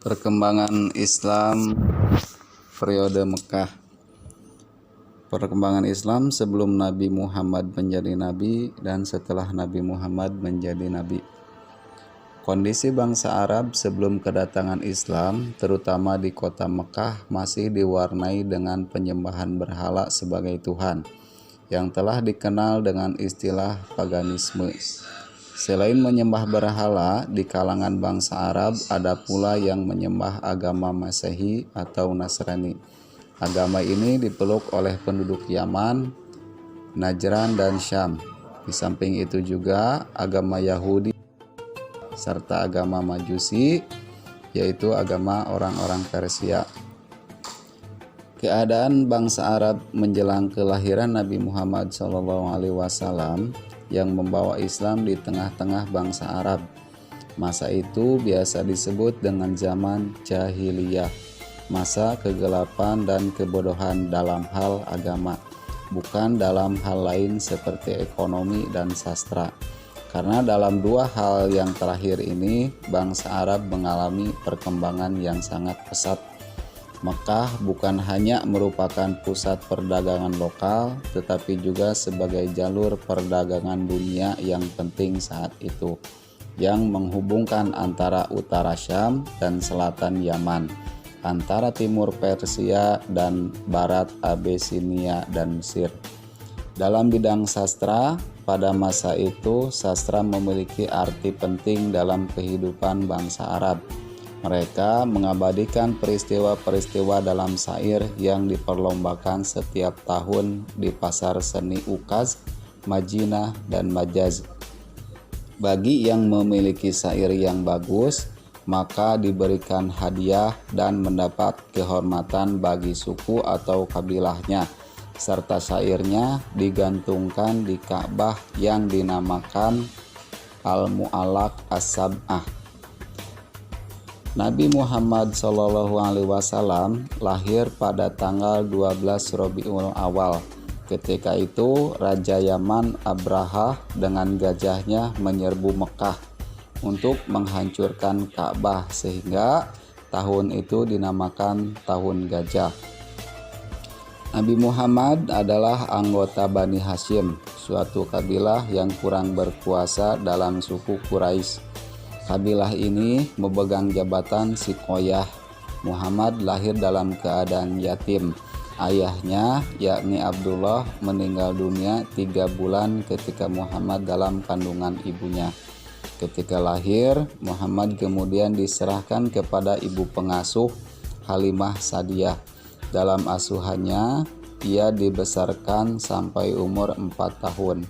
Perkembangan Islam periode Mekah. Perkembangan Islam sebelum Nabi Muhammad menjadi nabi dan setelah Nabi Muhammad menjadi nabi. Kondisi bangsa Arab sebelum kedatangan Islam, terutama di kota Mekah, masih diwarnai dengan penyembahan berhala sebagai Tuhan, yang telah dikenal dengan istilah paganisme. Selain menyembah berhala, di kalangan bangsa Arab ada pula yang menyembah agama Masehi atau Nasrani. Agama ini dipeluk oleh penduduk Yaman, Najran, dan Syam. Di samping itu juga agama Yahudi serta agama Majusi, yaitu agama orang-orang Persia. Keadaan bangsa Arab menjelang kelahiran Nabi Muhammad SAW yang membawa Islam di tengah-tengah bangsa Arab. Masa itu biasa disebut dengan zaman jahiliyah, masa kegelapan dan kebodohan dalam hal agama, bukan dalam hal lain seperti ekonomi dan sastra. Karena dalam dua hal yang terakhir ini, bangsa Arab mengalami perkembangan yang sangat pesat. Mekah bukan hanya merupakan pusat perdagangan lokal, tetapi juga sebagai jalur perdagangan dunia yang penting saat itu, yang menghubungkan antara utara Syam dan selatan Yaman, antara timur Persia dan barat Abisinia dan Mesir. Dalam bidang sastra, pada masa itu sastra memiliki arti penting dalam kehidupan bangsa Arab. Mereka mengabadikan peristiwa-peristiwa dalam syair yang diperlombakan setiap tahun di pasar seni Ukaz, Madinah, dan Majaz. Bagi yang memiliki syair yang bagus, maka diberikan hadiah dan mendapat kehormatan bagi suku atau kabilahnya, serta syairnya digantungkan di Ka'bah yang dinamakan Al-Mu'allaq As-Sab'ah. Nabi Muhammad SAW lahir pada tanggal 12 Rabiul Awal. Ketika itu Raja Yaman Abraha dengan gajahnya menyerbu Mekah untuk menghancurkan Ka'bah, sehingga tahun itu dinamakan Tahun Gajah. Nabi Muhammad adalah anggota Bani Hashim, suatu kabilah yang kurang berkuasa dalam suku Quraisy. Kabilah ini memegang jabatan Sikoyah. Muhammad lahir dalam keadaan yatim. Ayahnya, yakni Abdullah, meninggal dunia 3 bulan ketika Muhammad dalam kandungan ibunya. Ketika lahir, Muhammad kemudian diserahkan kepada ibu pengasuh Halimah Sa'diyah. Dalam asuhannya, ia dibesarkan sampai umur 4 tahun.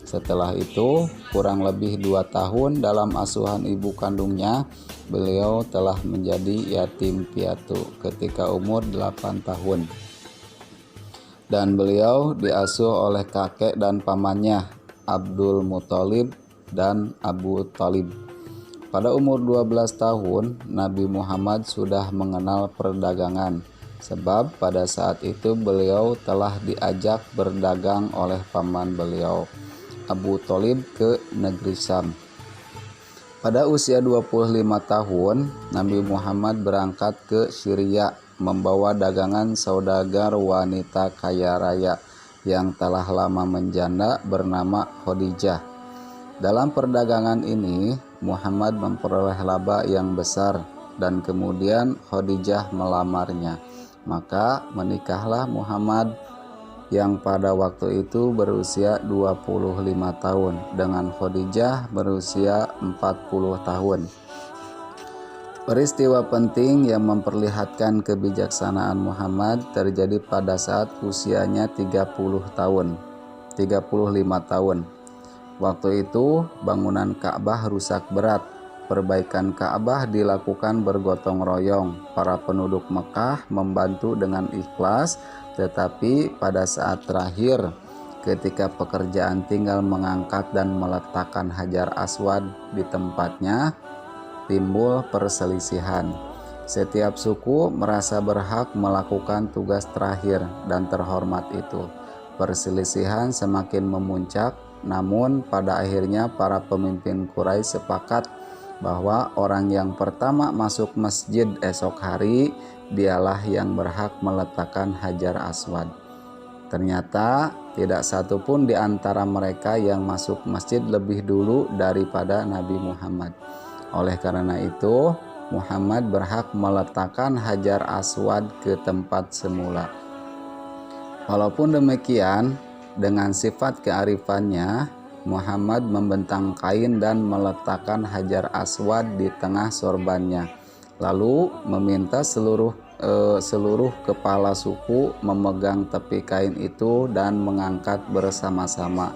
Setelah itu, kurang lebih 2 tahun dalam asuhan ibu kandungnya, beliau telah menjadi yatim piatu ketika umur 8 tahun. Dan beliau diasuh oleh kakek dan pamannya, Abdul Muthalib dan Abu Thalib. Pada umur 12 tahun, Nabi Muhammad sudah mengenal perdagangan, sebab pada saat itu beliau telah diajak berdagang oleh paman beliau, Abu Thalib, ke negeri Syam. Pada usia 25 tahun, Nabi Muhammad berangkat ke Syria membawa dagangan saudagar wanita kaya raya yang telah lama menjanda bernama Khadijah. Dalam perdagangan ini, Muhammad memperoleh laba yang besar dan kemudian Khadijah melamarnya. Maka menikahlah Muhammad yang pada waktu itu berusia 25 tahun dengan Khadijah berusia 40 tahun. Peristiwa penting yang memperlihatkan kebijaksanaan Muhammad terjadi pada saat usianya 35 tahun. Waktu itu bangunan Ka'bah rusak berat. Perbaikan Ka'bah dilakukan bergotong royong. Para penduduk Mekah membantu dengan ikhlas, tetapi pada saat terakhir ketika pekerjaan tinggal mengangkat dan meletakkan Hajar Aswad di tempatnya, timbul perselisihan. Setiap suku merasa berhak melakukan tugas terakhir dan terhormat itu. Perselisihan semakin memuncak, namun pada akhirnya para pemimpin Quraisy sepakat bahwa orang yang pertama masuk masjid esok hari dialah yang berhak meletakkan Hajar Aswad. Ternyata tidak satu pun di antara mereka yang masuk masjid lebih dulu daripada Nabi Muhammad. Oleh karena itu, Muhammad berhak meletakkan Hajar Aswad ke tempat semula. Walaupun demikian, dengan sifat kearifannya, Muhammad membentang kain dan meletakkan Hajar Aswad di tengah sorbannya, lalu meminta seluruh kepala suku memegang tepi kain itu dan mengangkat bersama-sama.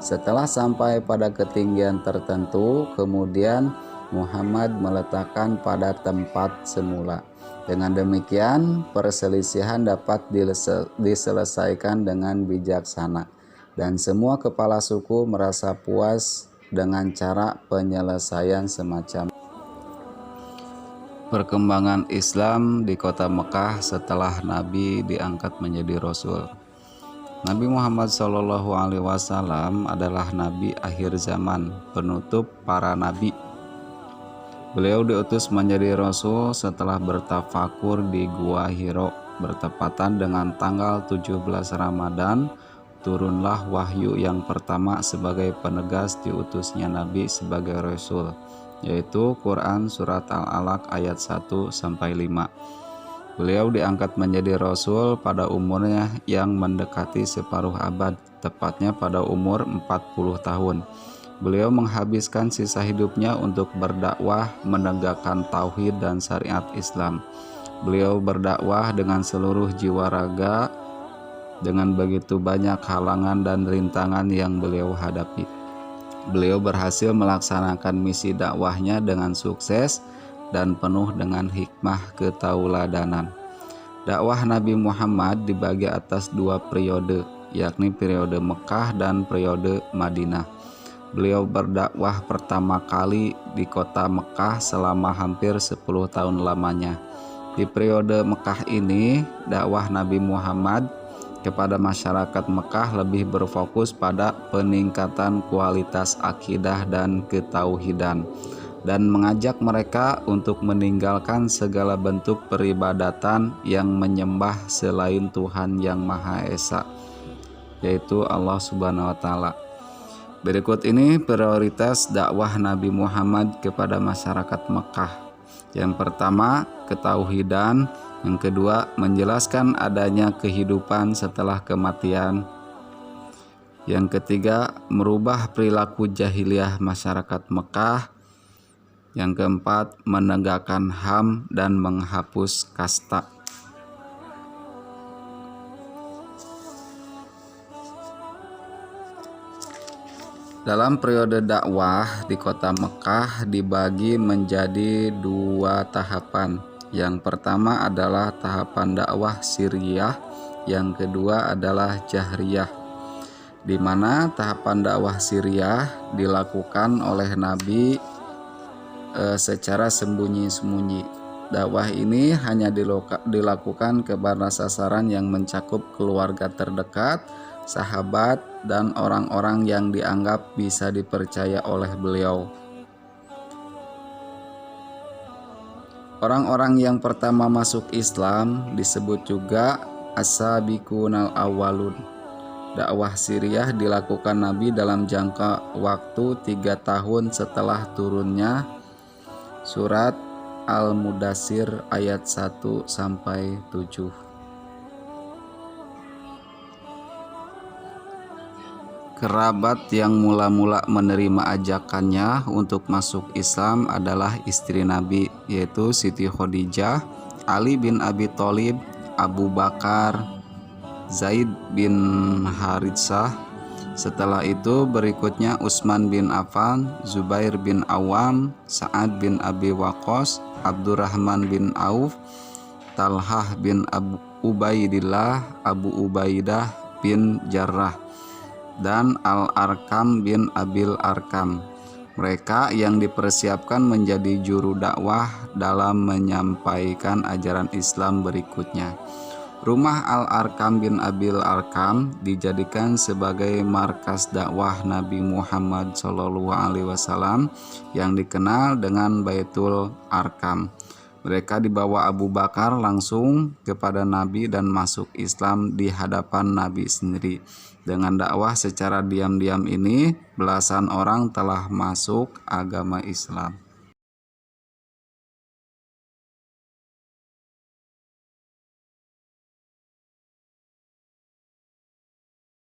Setelah sampai pada ketinggian tertentu, kemudian Muhammad meletakkan pada tempat semula. Dengan demikian, perselisihan dapat diselesaikan dengan bijaksana, dan semua kepala suku merasa puas dengan cara penyelesaian semacam. Perkembangan Islam di kota Mekah setelah Nabi diangkat menjadi Rasul. Nabi Muhammad SAW adalah Nabi akhir zaman, penutup para Nabi. Beliau diutus menjadi Rasul setelah bertafakur di Gua Hiro, bertepatan dengan tanggal 17 Ramadan. Turunlah wahyu yang pertama sebagai penegas diutusnya Nabi sebagai Rasul, yaitu Quran Surat Al-Alaq ayat 1-5. Beliau diangkat menjadi Rasul pada umurnya yang mendekati separuh abad, tepatnya pada umur 40 tahun. Beliau menghabiskan sisa hidupnya untuk berdakwah, menegakkan tauhid dan syariat Islam. Beliau berdakwah dengan seluruh jiwa raga, dengan begitu banyak halangan dan rintangan yang beliau hadapi. Beliau berhasil melaksanakan misi dakwahnya dengan sukses dan penuh dengan hikmah ketauladanan. Dakwah Nabi Muhammad dibagi atas 2 periode, yakni periode Mekah dan periode Madinah. Beliau berdakwah pertama kali di kota Mekah selama hampir 10 tahun lamanya. Di periode Mekah ini, dakwah Nabi Muhammad kepada masyarakat Mekah lebih berfokus pada peningkatan kualitas akidah dan ketauhidan, dan mengajak mereka untuk meninggalkan segala bentuk peribadatan yang menyembah selain Tuhan yang Maha Esa, yaitu Allah Subhanahu wa Ta'ala. Berikut ini prioritas dakwah Nabi Muhammad kepada masyarakat Mekah. Yang pertama, ketauhidan. Yang kedua, menjelaskan adanya kehidupan setelah kematian. Yang ketiga, merubah perilaku jahiliyah masyarakat Mekah. Yang keempat, menegakkan HAM dan menghapus kasta. Dalam periode dakwah di kota Mekah dibagi menjadi 2 tahapan. Yang pertama adalah tahapan dakwah sirriyah, yang kedua adalah jahriyah, di mana tahapan dakwah sirriyah dilakukan oleh Nabi secara sembunyi-sembunyi. Dakwah ini hanya dilakukan kepada sasaran yang mencakup keluarga terdekat, sahabat, dan orang-orang yang dianggap bisa dipercaya oleh beliau. Orang-orang yang pertama masuk Islam disebut juga as-sabiqunal awwalun. Dakwah sirriyah dilakukan Nabi dalam jangka waktu 3 tahun setelah turunnya surat Al-Mudassir ayat 1-7. Kerabat yang mula-mula menerima ajakannya untuk masuk Islam adalah istri Nabi, yaitu Siti Khadijah, Ali bin Abi Thalib, Abu Bakar, Zaid bin Haritsah. Setelah itu berikutnya Utsman bin Affan, Zubair bin Awam, Sa'ad bin Abi Waqqas, Abdurrahman bin Auf, Talhah bin Ubaidillah, Abu Ubaidah bin Jarrah, dan Al-Arkam bin Abil Arkam. Mereka yang dipersiapkan menjadi juru dakwah dalam menyampaikan ajaran Islam berikutnya. Rumah Al-Arkam bin Abil Arkam dijadikan sebagai markas dakwah Nabi Muhammad SAW yang dikenal dengan Baitul Arkam. Mereka dibawa Abu Bakar langsung kepada Nabi dan masuk Islam di hadapan Nabi sendiri. Dengan dakwah secara diam-diam ini, belasan orang telah masuk agama Islam.